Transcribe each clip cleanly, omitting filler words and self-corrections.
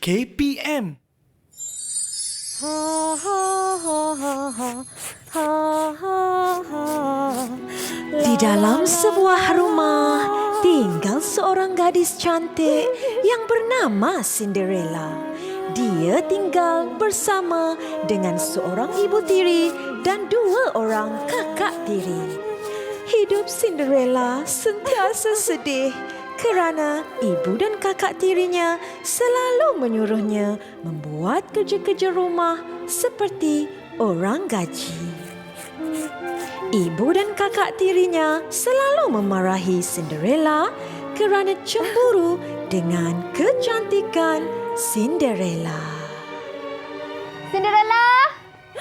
KPM. Di dalam sebuah rumah tinggal seorang gadis cantik yang bernama Cinderella. Dia tinggal bersama dengan seorang ibu tiri dan 2 orang kakak tiri. Hidup Cinderella sentiasa sedih kerana ibu dan kakak tirinya selalu menyuruhnya membuat kerja-kerja rumah seperti orang gaji. Ibu dan kakak tirinya selalu memarahi Cinderella kerana cemburu dengan kecantikan Cinderella. Cinderella!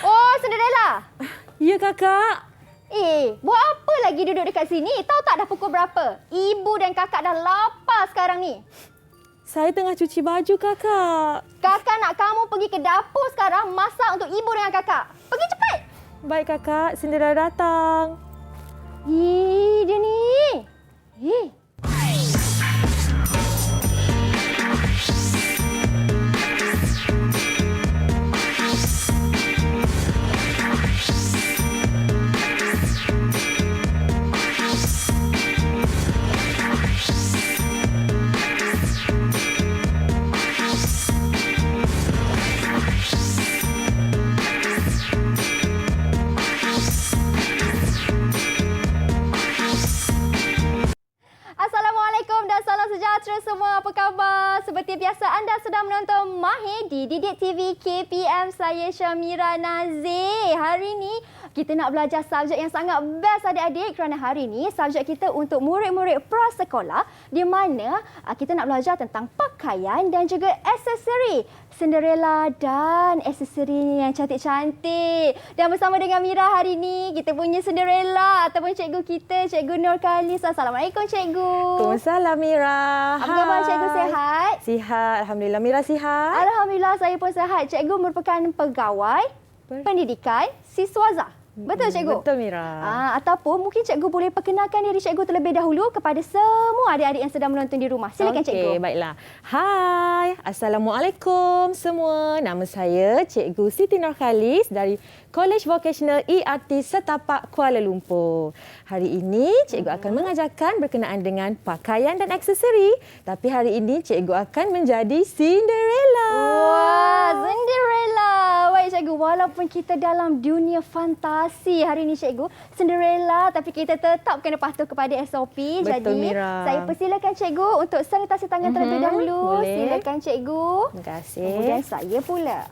Oh, Cinderella! Ya, kakak. Buat apa lagi duduk dekat sini? Tahu tak dah pukul berapa? Ibu dan kakak dah lapar sekarang ni. Saya tengah cuci baju, kakak. Kakak nak kamu pergi ke dapur sekarang masak untuk ibu dengan kakak. Pergi cepat! Baik, kakak. Cinderella datang. Dia ni. Assalamualaikum dan salam sejahtera semua. Apa khabar? Seperti biasa anda sedang menonton Mahir di Didik TV KPM. Saya Syamira Nazir. Hari ini kita nak belajar subjek yang sangat best adik-adik kerana hari ini subjek kita untuk murid-murid prasekolah di mana kita nak belajar tentang pakaian dan juga aksesori. Cinderella dan aksesori yang cantik-cantik. Dan bersama dengan Mira hari ini kita punya Cinderella ataupun cikgu kita, Cikgu Nur Khalis. Assalamualaikum cikgu. Waalaikumsalam, Mira. Apa khabar cikgu, sihat? Sihat. Alhamdulillah. Mira sihat? Alhamdulillah saya pun sihat. Cikgu merupakan pegawai pendidikan siswaza. Betul cikgu? Betul, Mira. Ataupun mungkin cikgu boleh perkenalkan diri cikgu terlebih dahulu kepada semua adik-adik yang sedang menonton di rumah. Silakan cikgu. Okey, baiklah. Hai, Assalamualaikum semua. Nama saya Cikgu Siti Nur Khalis dari College Vocational ERT Setapak Kuala Lumpur. Hari ini cikgu akan mengajarkan berkenaan dengan pakaian dan aksesori. Tapi hari ini cikgu akan menjadi Cinderella. Wah, Cinderella. Baik cikgu, walaupun kita dalam dunia fantasi hari ini cikgu, Cinderella, tapi kita tetap kena patuh kepada SOP. Betul, jadi Mira. saya persilakan cikgu untuk sanitasi tangan terlebih dahulu. Boleh. Silakan cikgu. Terima kasih. Kemudian saya pula.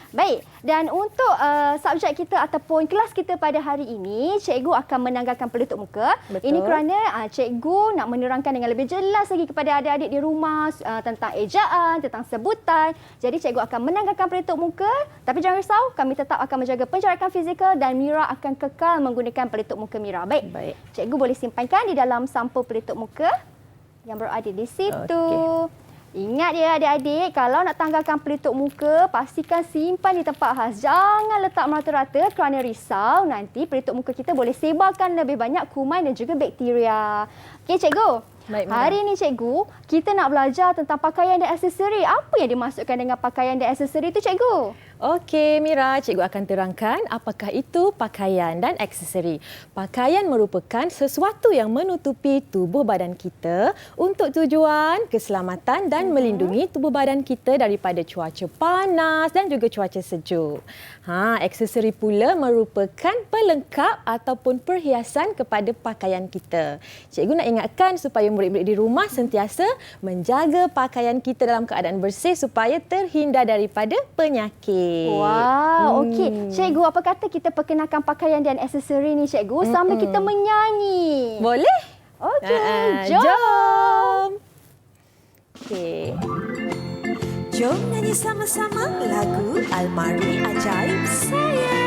Baik, dan untuk subjek kita ataupun kelas kita pada hari ini, cikgu akan menanggalkan pelitup muka. Betul. Ini kerana cikgu nak menerangkan dengan lebih jelas lagi kepada adik-adik di rumah tentang ejaan, tentang sebutan. Jadi cikgu akan menanggalkan pelitup muka, tapi jangan risau, kami tetap akan menjaga penjarakan fizikal dan Mira akan kekal menggunakan pelitup muka Mira. Baik. Cikgu boleh simpankan di dalam sampul pelitup muka yang berada di situ. Okey. Ingat ya adik-adik, kalau nak tanggalkan pelitup muka, pastikan simpan di tempat khas. Jangan letak merata-rata kerana risau nanti pelitup muka kita boleh sebarkan lebih banyak kuman dan juga bakteria. Okey cikgu. Baik, hari ini cikgu, kita nak belajar tentang pakaian dan aksesori. Apa yang dimaksudkan dengan pakaian dan aksesori itu cikgu? Okey, Mira, cikgu akan terangkan apakah itu pakaian dan aksesori. Pakaian merupakan sesuatu yang menutupi tubuh badan kita untuk tujuan keselamatan dan melindungi tubuh badan kita daripada cuaca panas dan juga cuaca sejuk. Aksesori pula merupakan pelengkap ataupun perhiasan kepada pakaian kita. Cikgu nak ingatkan supaya murid-murid di rumah sentiasa menjaga pakaian kita dalam keadaan bersih supaya terhindar daripada penyakit. Wow, okey. Cikgu, apa kata kita perkenalkan pakaian dan aksesori ni cikgu sambil kita menyanyi? Boleh? Okey, jom. Okey. Jom nyanyi sama-sama lagu Almari Ajaib Saya.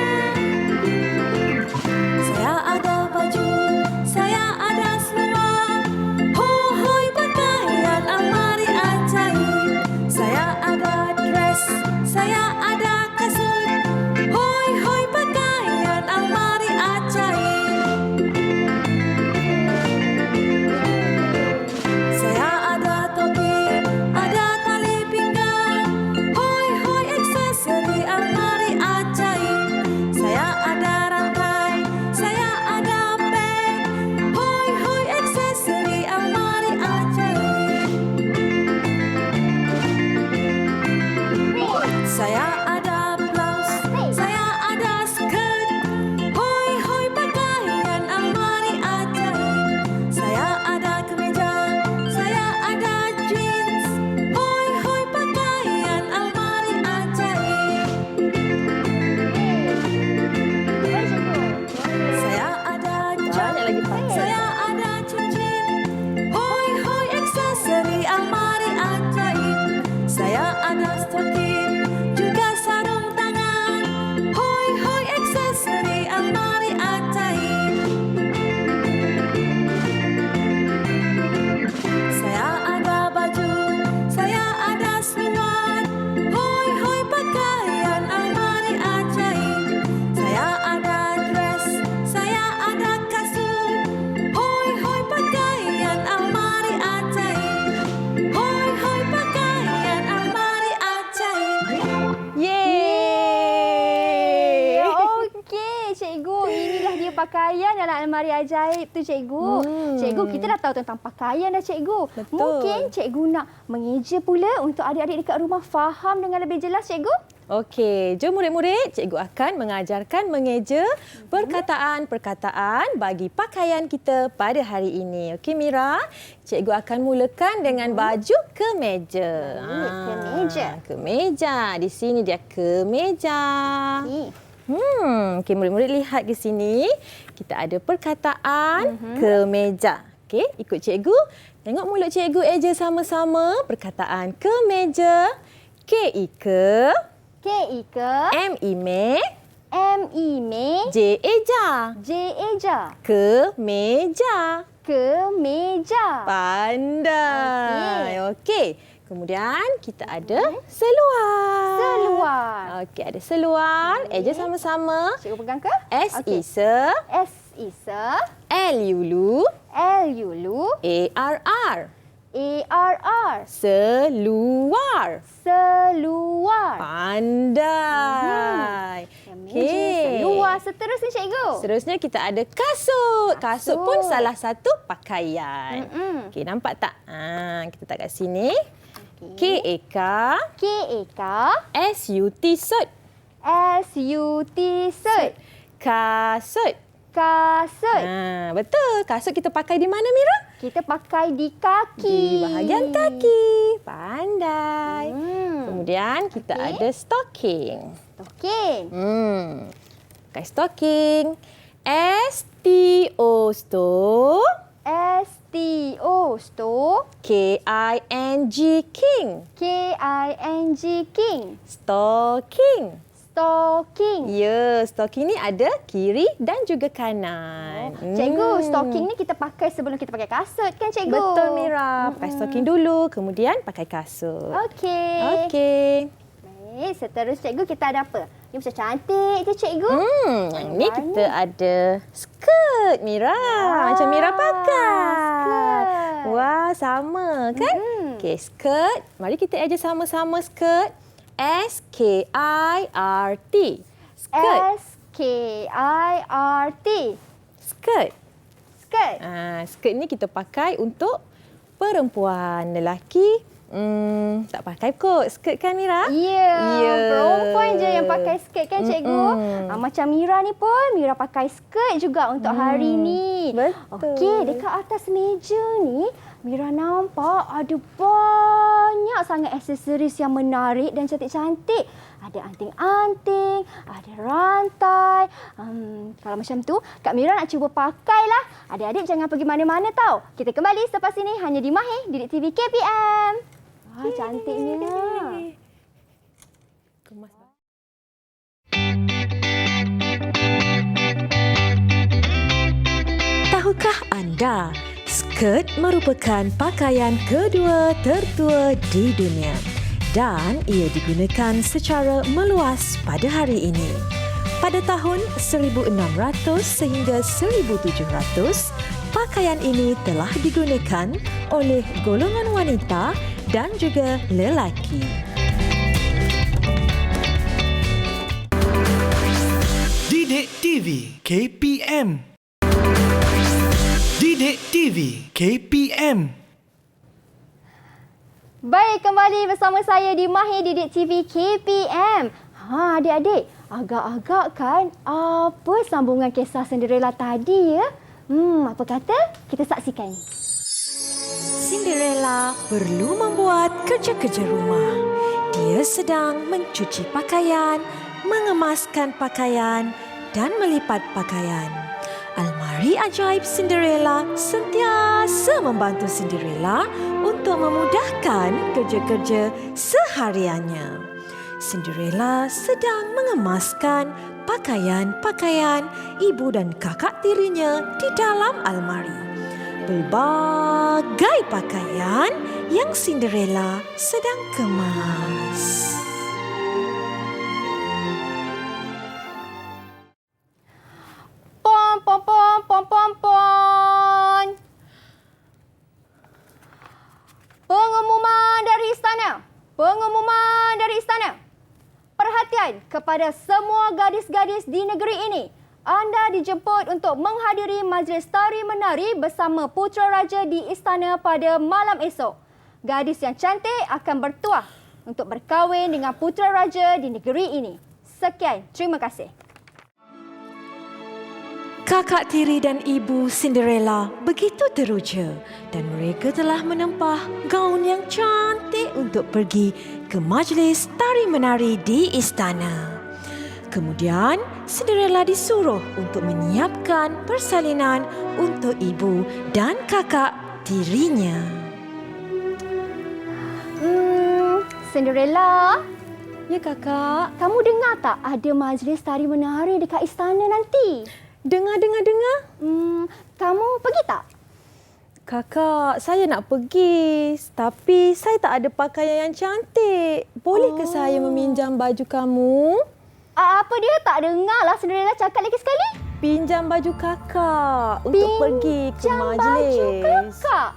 Saya ada baju, saya ada seluar. Hoi pakaian almari ajaib. Saya ada dress, saya ada kasut. Hoi pakaian almari ajaib. Saya ada topi, ada tali pinggir. lagi pakai. Saya ada cincin, hoi hoi aksesori almari ajaib. Saya ada stocking, juga sarung tangan, hoi hoi aksesori almari ajaib. Saya ada baju, saya ada seluar, hoi hoi pakaian almari ajaib. Saya ada dress, saya ada kasut, hoi hoi pakaian almari ajaib. Hoi hoi pakaian almari ajaib. Yeay! Okey, cikgu. Inilah dia pakaian dalam almari ajaib tu, cikgu. Cikgu, kita dah tahu tentang pakaian dah, cikgu. Betul. Mungkin cikgu nak mengeja pula untuk adik-adik dekat rumah faham dengan lebih jelas, cikgu. Okey, jom murid-murid, cikgu akan mengajarkan mengeja perkataan-perkataan bagi pakaian kita pada hari ini. Okey Mira, cikgu akan mulakan dengan baju kemeja. Kemeja. Kemeja. Di sini dia kemeja. Okey. Okey, murid-murid lihat ke sini. Kita ada perkataan kemeja. Okey, ikut cikgu. Tengok mulut cikgu eja sama-sama. Perkataan kemeja. K-I-Ke. K-I-Ke. M-I-Me. M-I-Me. J-Eja. J-Eja. Kemeja. Kemeja. Pandai. Okey. Kemudian kita ada seluar. Seluar. Okey, ada seluar. Eja sama-sama. Cikgu pegang ke? S-I-Se. S-I-Se. L-U-Lu. L-U-Lu. A-R-R. A-R-R. Seluar. Seluar. Pandai. Kemeja, seluar. Seterusnya, cikgu. Seterusnya kita ada kasut. Kasut pun Kasut. salah satu pakaian. Okey, nampak tak? Kita tak kat sini. K-A-K. K-A-K. S-U-T suit. S-U-T. Suit. Kasut. Kasut. Betul. Kasut kita pakai di mana, Mira? Kita pakai di kaki. Di bahagian kaki. Pandai. Kemudian kita Okey. ada stocking. Stocking. Pakai stocking. S-T-O store. S-T-O. Store. K-I-N-G king. K-I-N-G. King. Stocking. Stocking. Ya, stocking ni ada kiri dan juga kanan. Cikgu, stocking ni kita pakai sebelum kita pakai kasut kan, cikgu? Betul, Mira. Pakai stocking dulu, kemudian pakai kasut. Okey. Okey. Baik, seterusnya cikgu kita ada apa? Ini macam cantik je, cikgu. Yang ni kita ada skirt, Mira. Macam Mira pakai. skirt. Wah, sama kan? Okey, skirt. Mari kita eja sama-sama skirt. S-K-I-R-T. Skirt. S-K-I-R-T. Skirt. Skirt. Skirt ni kita pakai untuk perempuan. Lelaki tak pakai kot skirt kan, Mira? Ya, perempuan je yang pakai skirt kan, cikgu? Macam Mira ni pun, Mira pakai skirt juga untuk hari ni. Betul. Okey, dekat atas meja ni, Mira nampak ada banyak sangat aksesoris yang menarik dan cantik-cantik. Ada anting-anting, ada rantai. Kalau macam tu, Kak Mira nak cuba pakailah. Adik-adik jangan pergi mana-mana tau. Kita kembali selepas ini hanya di Mahir, Didik TV KPM. Wah, cantiknya. Kemas. Tahukah anda, skirt merupakan pakaian kedua tertua di dunia dan ia digunakan secara meluas pada hari ini. Pada tahun 1600 sehingga 1700, pakaian ini telah digunakan oleh golongan wanita dan juga lelaki. Didik TV KPM. Didik TV KPM. Baik, kembali bersama saya di Mahir Didik TV KPM. Adik-adik, agak-agak kan apa sambungan kisah Cinderella tadi ya? Apa kata? Kita saksikan. Cinderella perlu membuat kerja-kerja rumah. Dia sedang mencuci pakaian, mengemaskan pakaian dan melipat pakaian. Almari Bayi ajaib Cinderella sentiasa membantu Cinderella untuk memudahkan kerja-kerja sehariannya. Cinderella sedang mengemaskan pakaian-pakaian ibu dan kakak tirinya di dalam almari. Pelbagai pakaian yang Cinderella sedang kemas. Pom, pom, pom, pom, pom, pom. Pengumuman dari istana. Pengumuman dari istana. Perhatian kepada semua gadis-gadis di negeri ini. Anda dijemput untuk menghadiri majlis tari menari bersama Putera Raja di istana pada malam esok. Gadis yang cantik akan bertuah untuk berkahwin dengan Putera Raja di negeri ini. Sekian, terima kasih. Kakak tiri dan ibu Cinderella begitu teruja dan mereka telah menempah gaun yang cantik untuk pergi ke majlis tari menari di istana. Kemudian, Cinderella disuruh untuk menyiapkan persalinan untuk ibu dan kakak tirinya. Cinderella, Ya kakak, kamu dengar tak ada majlis tari menari dekat istana nanti? dengar. Kamu pergi tak? Kakak, saya nak pergi. Tapi saya tak ada pakaian yang cantik. Boleh ke saya meminjam baju kamu? Apa dia tak dengar lah Cinderella cakap lagi sekali? Pinjam baju kakak untuk pergi ke Pinjam majlis. baju kakak?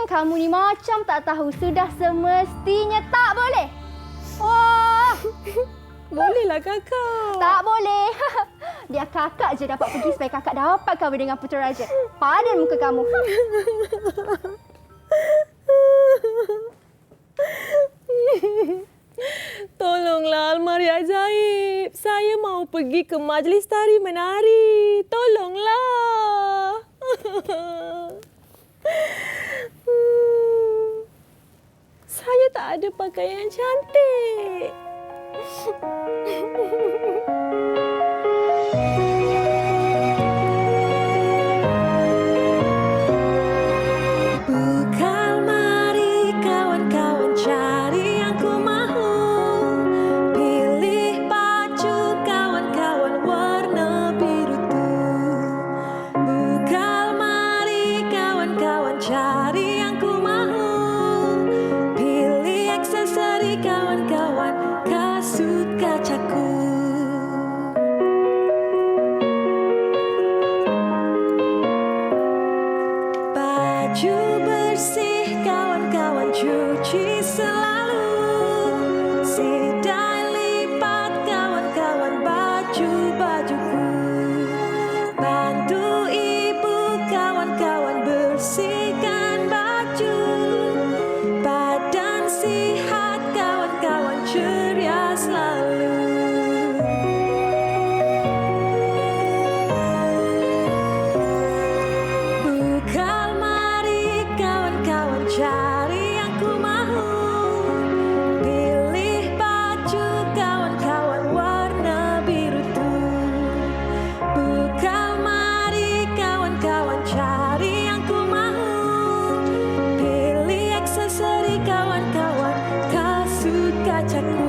Kamu ni macam tak tahu. Sudah semestinya tak boleh. Wah, Bolehlah kakak. tak boleh. Biar kakak je dapat pergi supaya kakak dapat kahwin dengan Putera Raja. Padan muka kamu. Tolonglah almari ajaib. Saya mau pergi ke majlis tari menari. Tolonglah. Saya tak ada pakaian cantik. Buka almari kawan-kawan cari yang ku mahu. Pilih baju kawan-kawan warna biru tu. Buka almari kawan-kawan cari yang ku mahu. Pilih aksesori kawan-kawan kasut kacaku. Baju bersih kawan-kawan cuci selalu. Sidai lipat kawan-kawan baju-bajuku. Bantu ibu kawan-kawan bersihkan baju. Badan sihat kawan-kawan ceria selalu. Buka almari kawan-kawan cari yang ku mahu. Pilih baju kawan-kawan warna biru tu. Buka almari kawan-kawan cari yang ku mahu. Pilih aksesori kawan-kawan kasut kacaku.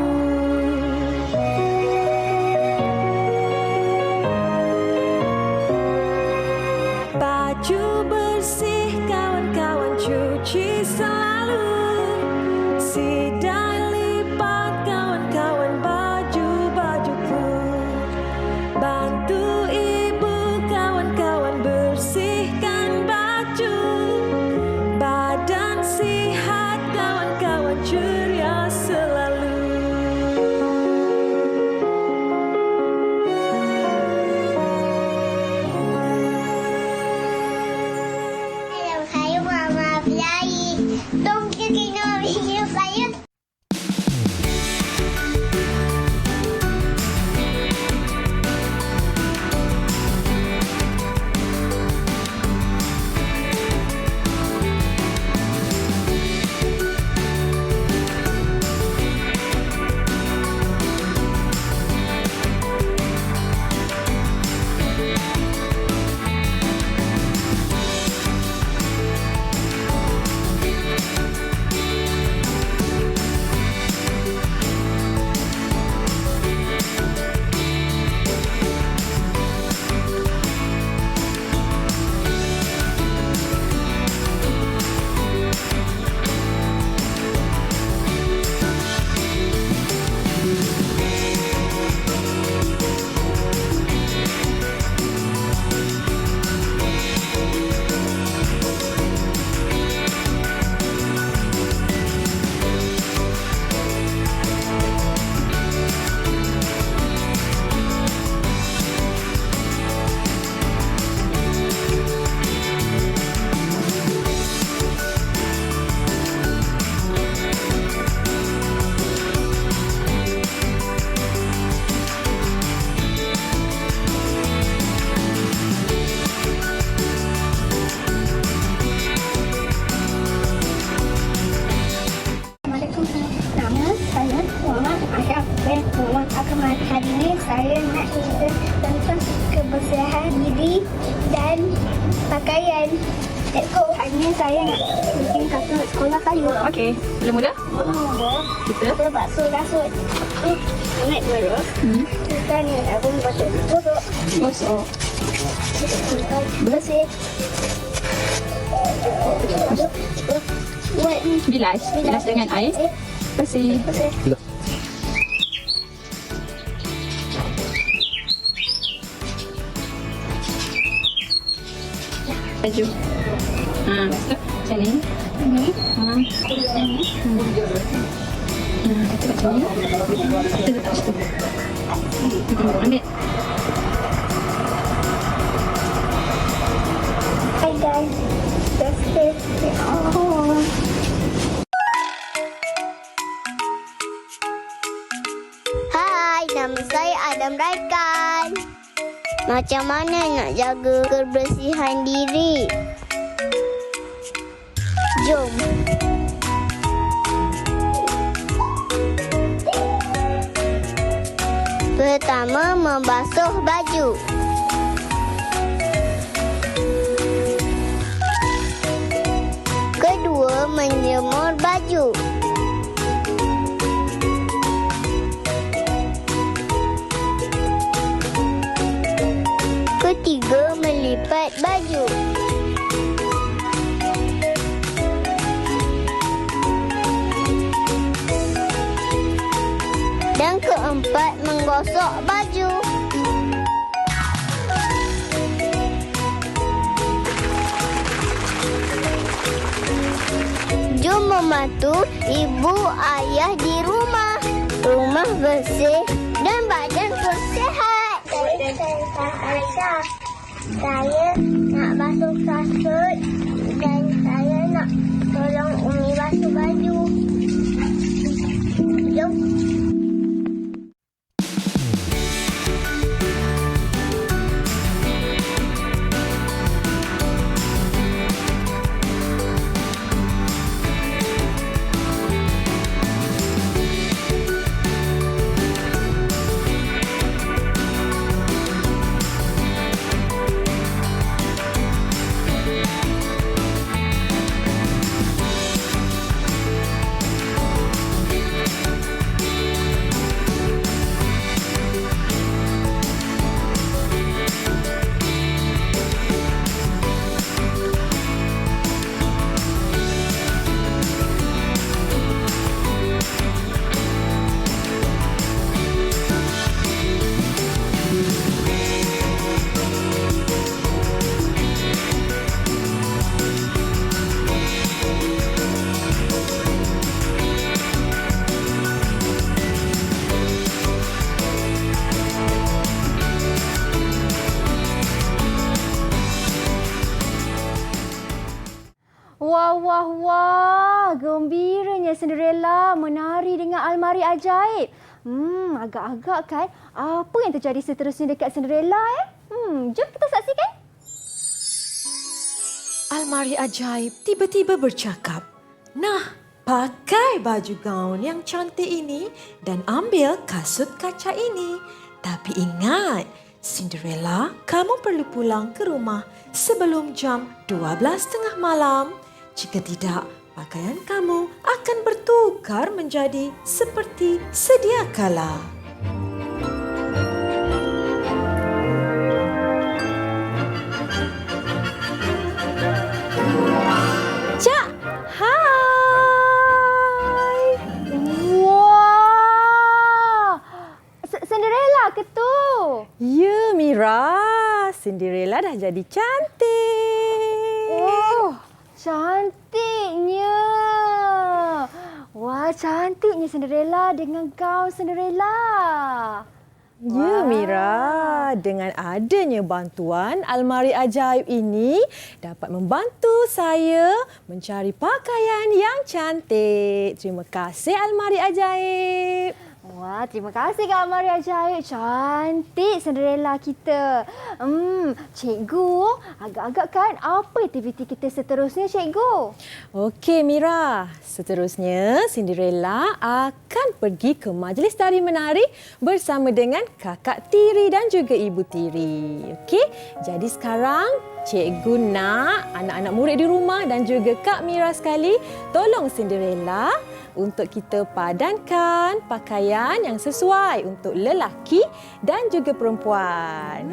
Baju bersih kawan-kawan cuci selalu. Sidai lipat kawan-kawan baju-bajuku. Bantu ibu kawan-kawan bersihkan baju. Badan sihat kawan-kawan ceria selalu. Hello, saya Mama Fly. Tunggu tengok video saya. pakaian. Let's go. Hari ni saya nak bikin kasut sekolah kayu. Okey, mula-mula Kita basuh kasut. Naik terus. Kita ni aku basuh. gosok. Bersih. Buat ni. Bilas dengan air. Bersih. Baju. Lepas tu macam ni. Macam ni. Kita letak situ. Ambil. Hi guys. Bersih. Oh. Hai, nama saya Adam Raikan. Macam mana nak jaga kebersihan diri? Jom. Pertama, membasuh baju. Kedua, menjemur baju. Ketiga, melipat baju. Dan keempat, menggosok baju. Jom membantu ibu ayah di rumah. Rumah bersih dan badan bersihat. Saya nak basuh kasut dan saya nak tolong Umi basuh baju. Jom. Wah, gembiranya Cinderella menari dengan almari ajaib. Agak-agak kan apa yang terjadi seterusnya dekat Cinderella jom kita saksikan. Almari ajaib tiba-tiba bercakap, "Nah, pakai baju gaun yang cantik ini dan ambil kasut kaca ini. Tapi ingat, Cinderella, kamu perlu pulang ke rumah sebelum jam 12:30 malam. Jika tidak, pakaian kamu akan bertukar menjadi seperti sedia kala." Cak, hai. Wah! Cinderella ke tu? Ya, Mira. Cinderella dah jadi cantik. Oh, cantiknya. Wah, cantiknya Cinderella dengan gaun Cinderella. Ya, Mira. Dengan adanya bantuan almari ajaib ini dapat membantu saya mencari pakaian yang cantik. Terima kasih almari ajaib. Wah, terima kasih Kak Maria Jaya. Cantik Cinderella kita. Cikgu, agak-agak kan apa aktiviti kita seterusnya, Cikgu? Okey Mira, seterusnya Cinderella akan pergi ke majlis tari menari bersama dengan kakak tiri dan juga ibu tiri. Okey, jadi sekarang cikgu nak anak-anak murid di rumah dan juga Kak Mira sekali tolong Cinderella untuk kita padankan pakaian yang sesuai untuk lelaki dan juga perempuan.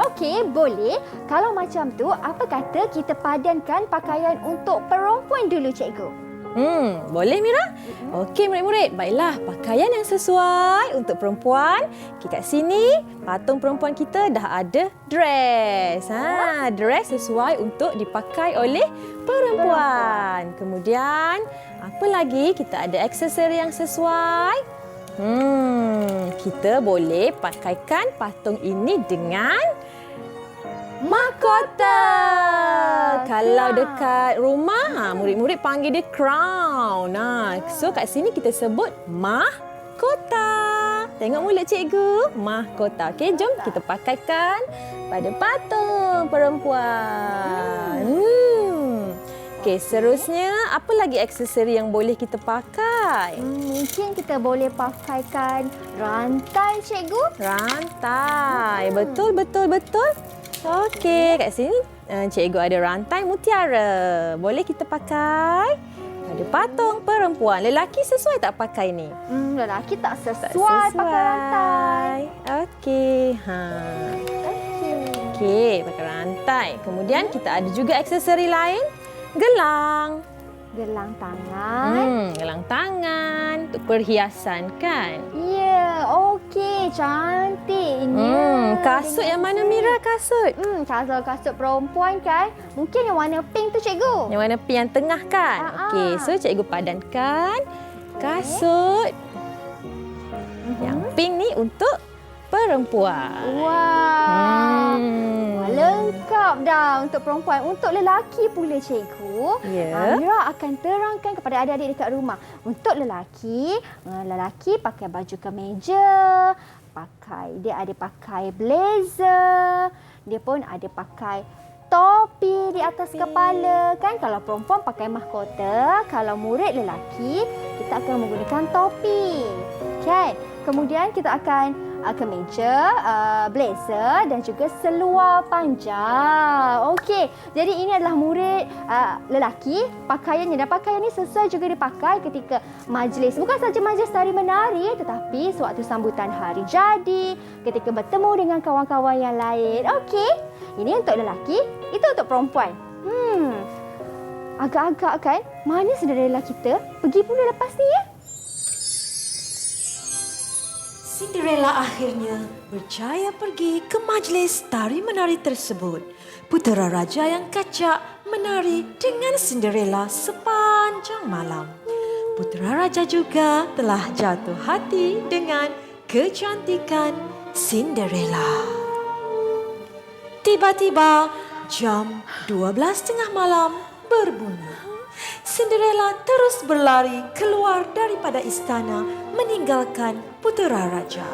Okey, boleh. Kalau macam tu, apa kata kita padankan pakaian untuk perempuan dulu, Cikgu? Boleh Mira? Okey murid-murid, baiklah pakaian yang sesuai untuk perempuan. Okay, kat sini patung perempuan kita dah ada dress. Dress sesuai untuk dipakai oleh perempuan. Kemudian apa lagi? Kita ada aksesori yang sesuai. Kita boleh pakaikan patung ini dengan mahkota. Kalau dekat rumah, murid-murid panggil dia crown. So kat sini kita sebut mahkota. Tengok mulut cikgu, mahkota. Okey, jom kita pakaikan pada patung perempuan. Okey, seterusnya apa lagi aksesori yang boleh kita pakai? Mungkin kita boleh pakaikan rantai, Cikgu. Rantai. Betul. Okey, kat sini cikgu ada rantai mutiara. Boleh kita pakai pada patung perempuan. Lelaki sesuai tak pakai ni? Lelaki tak sesuai pakai rantai. Okey. Okey, pakai rantai. Kemudian kita ada juga aksesori lain. Gelang. Gelang tangan. Gelang tangan untuk perhiasan kan? Ya, okey. Cantiknya. Kasut yang mana Mira kasut? Kalau kasut perempuan kan, mungkin yang warna pink tu, Cikgu. Yang warna pink yang tengah kan? Okey, so cikgu padankan kasut yang pink ni untuk perempuan. Wah, lengkap dah untuk perempuan. Untuk lelaki pula, Cikgu, Ya. Mira akan terangkan kepada adik-adik dekat rumah. Untuk lelaki pakai baju kemeja, dia ada pakai blazer, dia pun ada pakai topi di atas kepala kan. Kalau perempuan pakai mahkota, kalau murid lelaki kita akan menggunakan topi kan. Kemudian kita akan kemeja, blazer dan juga seluar panjang. Okey, jadi ini adalah murid lelaki pakaiannya, dan pakaian ini sesuai juga dipakai ketika majlis. Bukan saja majlis tari menari, tetapi sewaktu sambutan hari jadi, ketika bertemu dengan kawan-kawan yang lain. Okey, ini untuk lelaki, itu untuk perempuan. Agak-agak kan, mana Cinderella kita pergi pula lepas ni ya? Cinderella akhirnya berjaya pergi ke majlis tari menari tersebut. Putera raja yang kacak menari dengan Cinderella sepanjang malam. Putera raja juga telah jatuh hati dengan kecantikan Cinderella. Tiba-tiba jam 12:30 malam berbunyi. Cinderella terus berlari keluar daripada istana meninggalkan putera raja.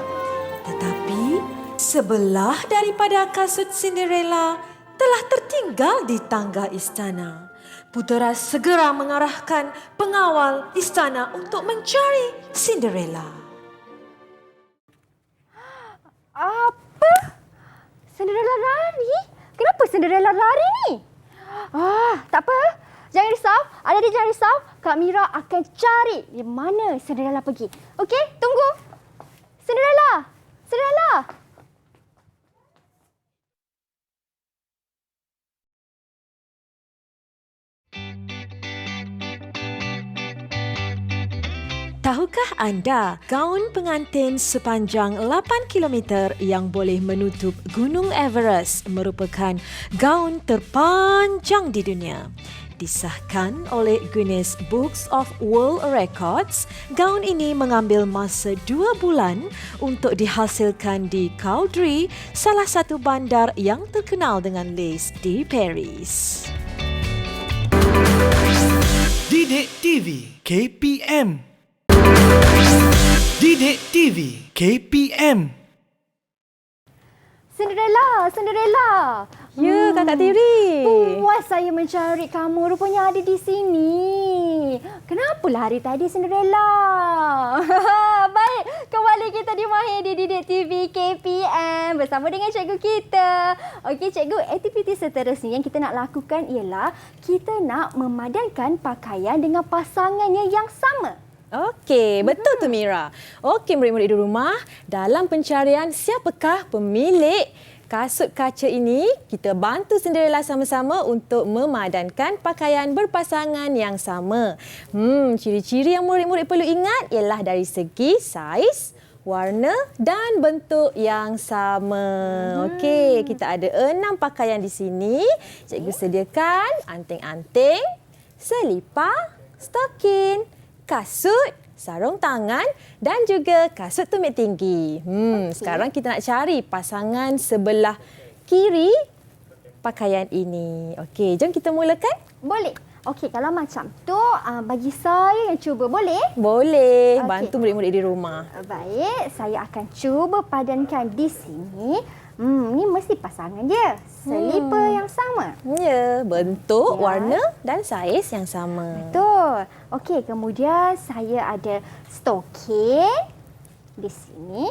Tetapi sebelah daripada kasut Cinderella telah tertinggal di tangga istana. Putera segera mengarahkan pengawal istana untuk mencari Cinderella. Apa? Cinderella lari? Kenapa Cinderella lari ni? Tak apa. Jangan risau. Adik-adik jangan risau. Kak Mira akan cari di mana Cinderella pergi. Okey? Tunggu. Cinderella! Cinderella! Tahukah anda gaun pengantin sepanjang 8 km yang boleh menutup Gunung Everest merupakan gaun terpanjang di dunia? Disahkan oleh Guinness Books of World Records, gaun ini mengambil masa 2 bulan untuk dihasilkan di Cowdrey, salah satu bandar yang terkenal dengan lace di Paris. Didik TV KPM Didik TV KPM. Cinderella. Ya, Kakak Tiri. Puas saya mencari kamu. Rupanya ada di sini. Kenapalah hari tadi, Cinderella? Baik, kembali kita di Mahir di Didik TV KPM bersama dengan cikgu kita. Okey, cikgu, aktiviti seterusnya yang kita nak lakukan ialah kita nak memadankan pakaian dengan pasangannya yang sama. Okey, betul tu Mira. Okey, murid-murid di rumah, dalam pencarian siapakah pemilik kasut kaca ini, kita bantu Cinderella sama-sama untuk memadankan pakaian berpasangan yang sama. Ciri-ciri yang murid-murid perlu ingat ialah dari segi saiz, warna dan bentuk yang sama. Okey, kita ada 6 pakaian di sini. Cikgu sediakan anting-anting, selipar, stokin, kasut, sarung tangan dan juga kasut tumit tinggi. Sekarang kita nak cari pasangan sebelah kiri pakaian ini. Okey, jom kita mulakan. Boleh. Okey, kalau macam tu bagi saya yang cuba, boleh? Boleh, Okey. bantu murid-murid di rumah. Baik, saya akan cuba padankan di sini. Ni mesti pasangan dia. Selipar yang sama. Ya, bentuk, Ya. warna dan saiz yang sama. Betul. Okey, kemudian saya ada stokin di sini.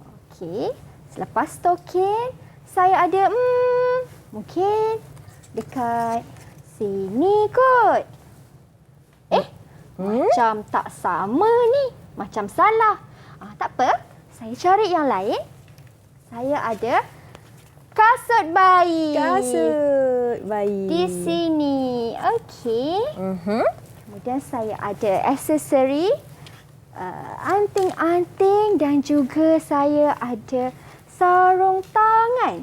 Okey, selepas stokin, saya ada mungkin dekat sini kot. Macam tak sama ni. Macam salah. Tak apa, saya cari yang lain. Saya ada kasut bayi. Kasut bayi. Di sini. Okey. Kemudian saya ada aksesori, anting-anting dan juga saya ada sarung tangan.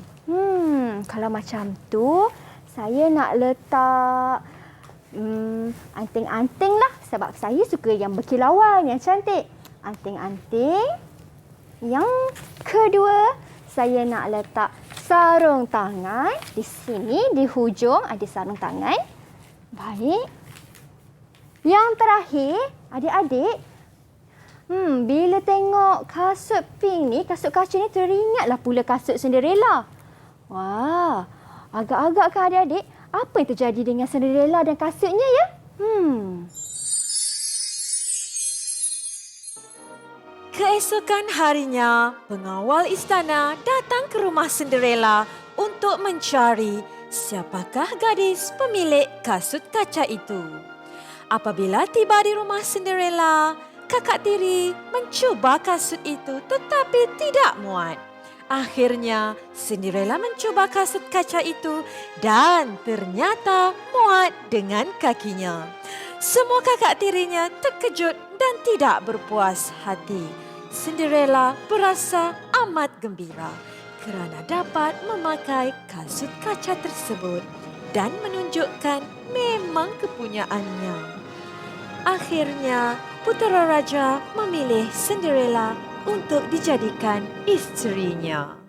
Kalau macam tu, saya nak letak anting-anting lah. Sebab saya suka yang berkilauan, yang cantik. Anting-anting. Yang kedua, saya nak letak sarung tangan. Di sini, di hujung ada sarung tangan. Baik. Yang terakhir, adik-adik, bila tengok kasut pink ni, kasut kaca ni, teringatlah pula kasut Cinderella. Wah, agak-agak kan adik-adik, apa yang terjadi dengan Cinderella dan kasutnya ya? Keesokan harinya, pengawal istana datang ke rumah Cinderella untuk mencari siapakah gadis pemilik kasut kaca itu. Apabila tiba di rumah Cinderella, Kakak Tiri mencuba kasut itu tetapi tidak muat. Akhirnya, Cinderella mencuba kasut kaca itu dan ternyata muat dengan kakinya. Semua kakak tirinya terkejut dan tidak berpuas hati. Cinderella berasa amat gembira kerana dapat memakai kasut kaca tersebut dan menunjukkan memang kepunyaannya. Akhirnya, putera raja memilih Cinderella untuk dijadikan isterinya.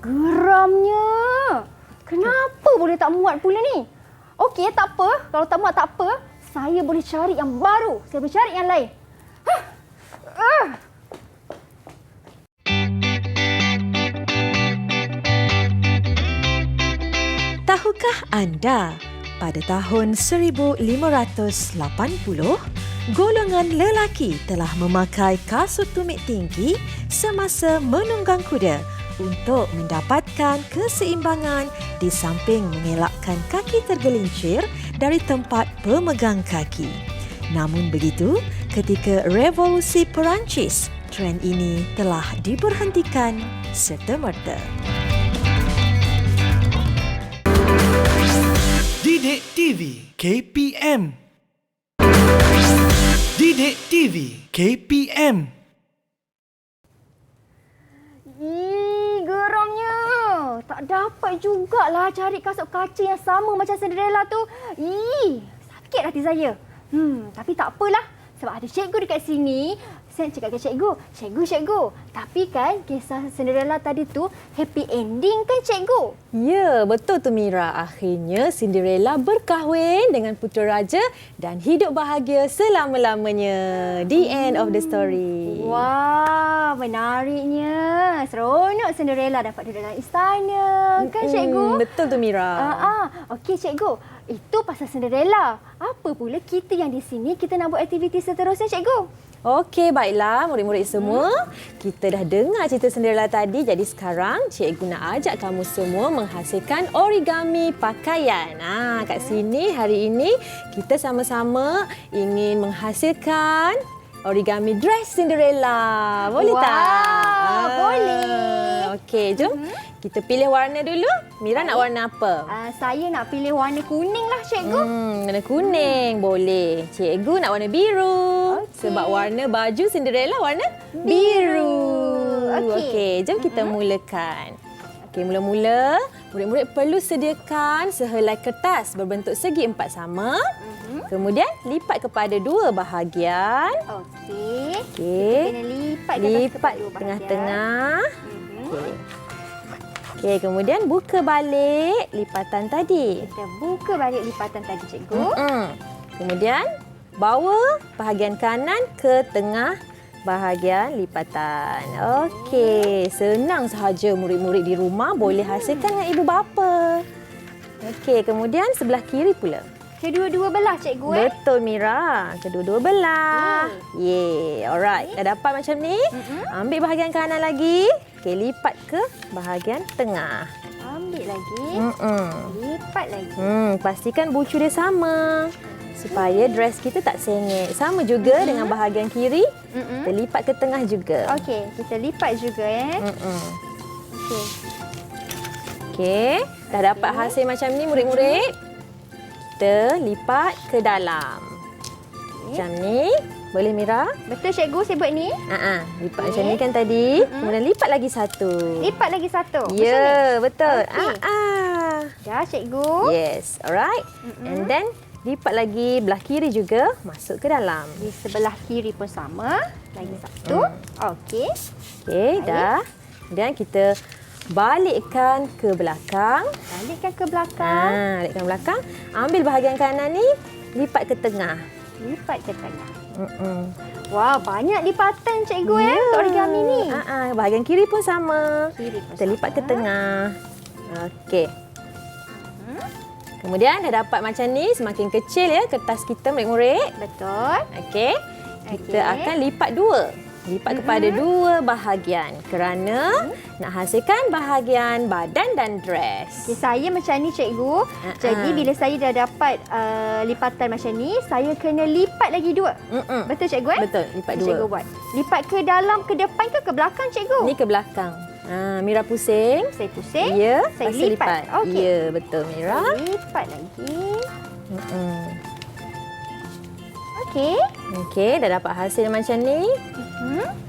Geramnya. Kenapa boleh tak muat pula ni? Okey, tak apa. Kalau tak muat, tak apa. Saya boleh cari yang baru. Saya boleh cari yang lain. Tahukah anda, pada tahun 1580, golongan lelaki telah memakai kasut tumit tinggi semasa menunggang kuda untuk mendapatkan keseimbangan di samping mengelakkan kaki tergelincir dari tempat pemegang kaki. Namun begitu, ketika Revolusi Perancis, trend ini telah diberhentikan serta-merta. Didik TV KPM. Didik TV KPM. Geramnya. Tak dapat jugalah cari kasut kaca yang sama macam Cinderella tu. Sakit hati saya. Tapi tak apalah. Sebab ada cikgu dekat sini. Saya cakap ke cikgu. Tapi kan kisah Cinderella tadi tu happy ending kan cikgu? Ya, betul tu Mira. Akhirnya Cinderella berkahwin dengan putera raja dan hidup bahagia selama-lamanya. The end of the story. Wah, menariknya. Seronok Cinderella dapat duduk dalam istana. Kan cikgu? Betul tu Mira. Okey cikgu. Itu pasal Cinderella. Apa pula kita yang di sini kita nak buat aktiviti seterusnya cikgu? Okey, baiklah murid-murid semua. Kita dah dengar cerita Cinderella tadi. Jadi sekarang cikgu nak ajak kamu semua menghasilkan origami pakaian. Kat sini hari ini kita sama-sama ingin menghasilkan origami dress Cinderella. Boleh tak? Boleh. Okey, jom. Kita pilih warna dulu. Mira nak warna apa? Saya nak pilih warna kuning lah cikgu. Warna kuning. Boleh. Cikgu nak warna biru. Sebab warna baju Cinderella warna biru. Okey, jom kita mulakan. Okey, mula-mula murid-murid perlu sediakan sehelai kertas berbentuk segi empat sama. Kemudian lipat kepada dua bahagian. Okey. Okey. Kita kena lipat Lipat tengah-tengah. Okey. Okey, kemudian buka balik lipatan tadi. Kita buka balik lipatan tadi cikgu. Kemudian bawa bahagian kanan ke tengah bahagian lipatan. Okey, senang sahaja murid-murid di rumah boleh hasilkan dengan ibu bapa. Okey, kemudian sebelah kiri pula. Kedua-dua belah cikgu Betul Mira, kedua-dua belah. Alright, dah dapat macam ni. Ambil bahagian kanan lagi. Okey, lipat ke bahagian tengah. Ambil lagi. Lipat lagi. Pastikan bucu dia sama supaya dress kita tak sengit. Sama juga dengan bahagian kiri. Kita lipat ke tengah juga. Okey, kita lipat juga Okey. Okey, dah dapat hasil macam ni murid-murid. Kita lipat ke dalam. Macam ni. Boleh Mira? Betul cikgu saya buat ni? Lipat macam ni kan tadi. Kemudian lipat lagi satu. Lipat lagi satu. Ya, betul. Dah cikgu. Yes, alright. And then lipat lagi belah kiri juga masuk ke dalam. Di sebelah kiri pun sama. Lagi satu. Okey. Okey, dah. Dan kita balikkan ke belakang. Balikkan ke belakang. Balikkan ke belakang. Ambil bahagian kanan ni, lipat ke tengah. Lipat ke tengah. Wah, banyak lipatan cikgu untuk origami ni. Bahagian kiri pun sama. Kiri pun kita lipat ke tengah. Okey. Kemudian dah dapat macam ni, semakin kecil ya kertas kita murid-murid. Betul. Okey. Kita akan lipat dua. Lipat kepada dua bahagian kerana nak hasilkan bahagian badan dan dress. Okay, saya macam ni cikgu. Jadi bila saya dah dapat lipatan macam ni, saya kena lipat lagi dua. Betul cikgu Betul, lipat dua. Cikgu buat. Lipat ke dalam, ke depan ke belakang cikgu? Ni ke belakang. Mira pusing. Saya pusing. Ya, saya lepas tu lipat. Okey. Ya, betul Mira. Saya lipat lagi. Okey. Okey, dah dapat hasil macam ni.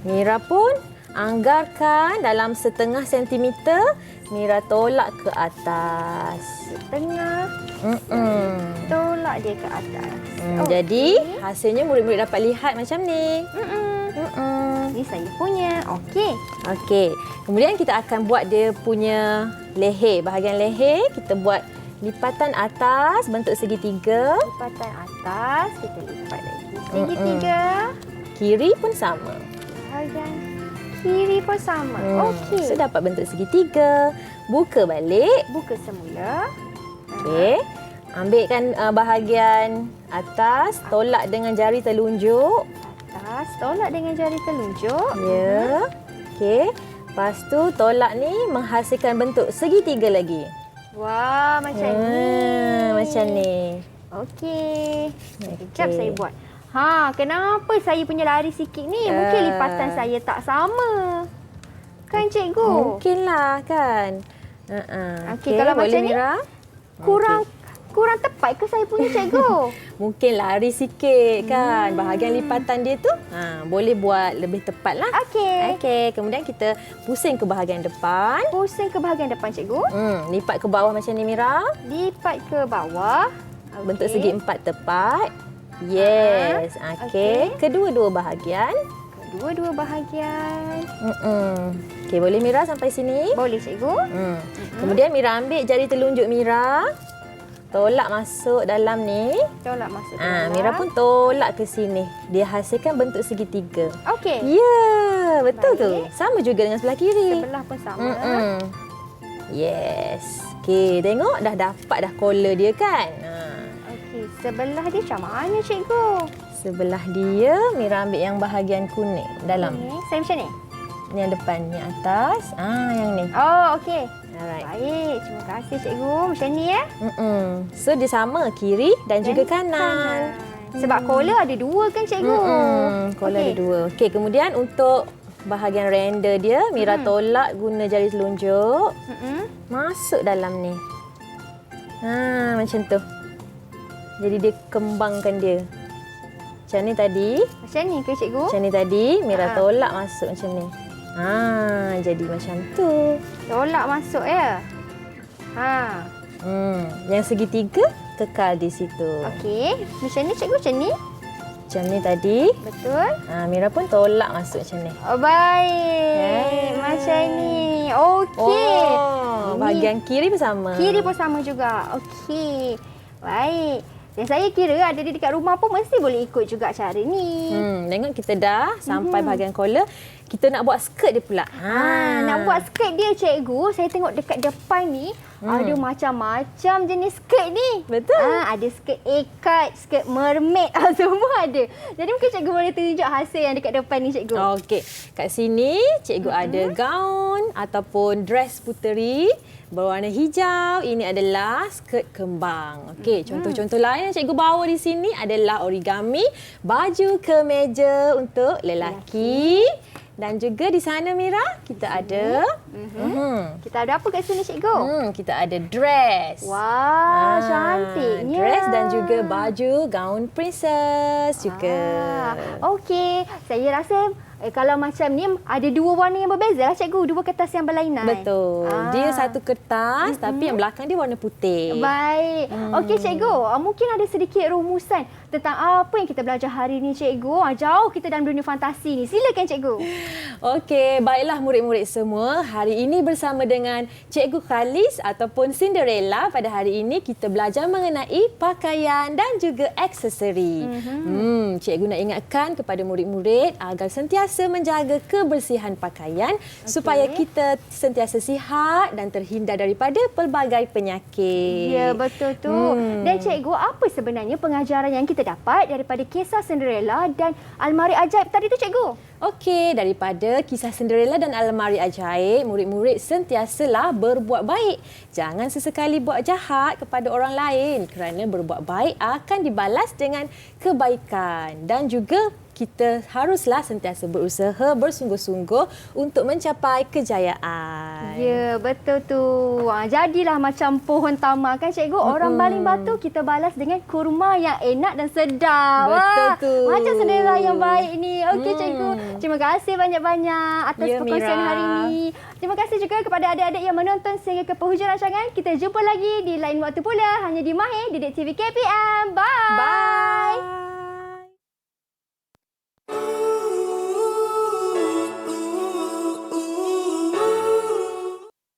Mira pun anggarkan dalam 0.5 sentimeter. Mira tolak ke atas. Setengah. Tolak dia ke atas. Jadi, hasilnya murid-murid dapat lihat macam ni. Ini saya punya. Okey. Okey. Kemudian kita akan buat dia punya leher. Bahagian leher, kita buat lipatan atas bentuk segitiga. Lipatan atas, kita lipat lagi. Segitiga. Kiri pun sama. Bahagian kiri pun sama. Okey. So, dapat bentuk segitiga. Buka balik. Buka semula. Okey. Ambilkan bahagian atas, tolak dengan jari telunjuk. Atas, tolak dengan jari telunjuk. Ya. Okey. Lepas tu tolak ni menghasilkan bentuk segitiga lagi. Wah, macam ni. Macam ni. Okey. Sekejap saya buat. Kenapa saya punya lari sikit ni? Mungkin lipatan saya tak sama. Kan cikgu? Mungkinlah kan. Okey, kalau macam ni kurang tepat ke saya punya cikgu? Mungkin lari sikit kan. Bahagian lipatan dia tu boleh buat lebih tepat lah. Okey. Okey, kemudian kita pusing ke bahagian depan. Pusing ke bahagian depan cikgu. Lipat ke bawah macam ni Mira. Lipat ke bawah. Bentuk segi empat tepat. Yes. Okey. Kedua-dua bahagian. Dua-dua bahagian. Okey, boleh Mira sampai sini? Boleh cikgu? Kemudian Mira ambil jari telunjuk Mira. Tolak masuk dalam ni. Tolak masuk ke dalam. Mira pun tolak ke sini. Dia hasilkan bentuk segitiga. Okey. Ya, betul tu. Baik. Sama juga dengan sebelah kiri. Sebelah pun sama. Yes. Okey, tengok dah dapat dah collar dia kan. Okey, sebelah dia macam mana cikgu? Sebelah dia, Mira ambil yang bahagian kuning dalam. Ni, saya macam ni? Yang depan, yang atas. Yang ni. Oh, okey. Alright. Baik, terima kasih cikgu. Macam ni ya. So dia sama kiri dan juga kanan. Sebab collar ada dua kan cikgu? Collar ada dua. Okey, kemudian untuk bahagian render dia, Mira tolak guna jari telunjuk. Masuk dalam ni. Macam tu. Jadi dia kembangkan dia. Macam ni tadi. Macam ni ke cikgu? Macam ni tadi, Mira tolak masuk macam ni. Jadi macam tu. Tolak masuk ya. Yang segitiga kekal di situ. Okey, macam ni cikgu, macam ni? Macam ni tadi. Betul. Mira pun tolak masuk macam ni. Oh, baik. Macam ni. Okey. Bahagian kiri pun sama. Kiri pun sama juga. Okey. Baik. Dan saya kira ada di dekat rumah pun mesti boleh ikut juga cara ni. Tengok kita dah sampai bahagian collar. Kita nak buat skirt dia pula. Nak buat skirt dia cikgu, saya tengok dekat depan ni ada macam-macam jenis skirt ni. Betul. Ada skirt ikat, skirt mermaid, semua ada. Jadi mungkin cikgu boleh tunjuk hasil yang dekat depan ni cikgu. Okey. Kat sini cikgu ada gaun ataupun dress puteri berwarna hijau. Ini adalah skirt kembang. Okey, contoh-contoh lain yang cikgu bawa di sini adalah origami, baju kemeja untuk lelaki. Dan juga di sana Mira, kita ada Kita ada apa kat sini cikgu? kita ada dress. Wah, cantiknya. Dress dan juga baju gaun princess juga. Okey, saya rasa kalau macam ni ada dua warna yang berbeza lah cikgu, dua kertas yang berlainan. Betul. Dia satu kertas tapi yang belakang dia warna putih. Baik. Okey cikgu, mungkin ada sedikit rumusan tentang apa yang kita belajar hari ni cikgu. Jauh kita dalam dunia fantasi ni. Silakan cikgu. Okey, baiklah murid-murid semua. Hari ini bersama dengan Cikgu Khalis ataupun Cinderella, pada hari ini kita belajar mengenai pakaian dan juga aksesori. Cikgu nak ingatkan kepada murid-murid agar sentiasa menjaga kebersihan pakaian supaya kita sentiasa sihat dan terhindar daripada pelbagai penyakit. Ya, betul tu. Dan cikgu, apa sebenarnya pengajaran yang kita dapat daripada kisah Cinderella dan almari ajaib tadi tu cikgu? Okey, daripada kisah Cinderella dan almari ajaib, murid-murid sentiasalah berbuat baik. Jangan sesekali buat jahat kepada orang lain kerana berbuat baik akan dibalas dengan kebaikan. Dan juga kita haruslah sentiasa berusaha bersungguh-sungguh untuk mencapai kejayaan. Ya, betul tu. Jadilah macam pohon tamar kan cikgu. Orang baling batu kita balas dengan kurma yang enak dan sedap. Betul tu. Macam Cinderella yang baik ni. Okey cikgu. Terima kasih banyak-banyak atas Ya, perkongsian Mira. hari ini. Terima kasih juga kepada adik-adik yang menonton sehingga ke penghujung rancangan. Kita jumpa lagi di lain waktu pula hanya di Mahir Didik TV KPM. Bye. Bye.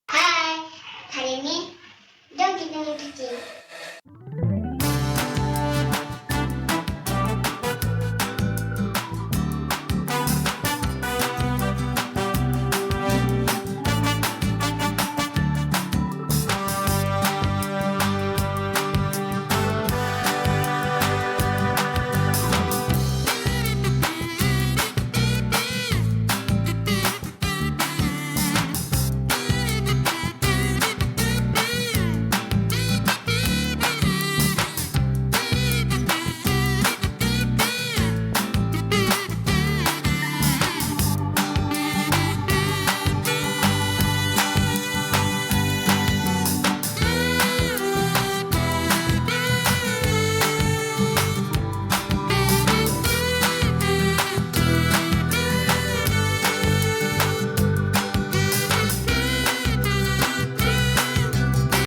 Hai, hari ini jom kita main kucing.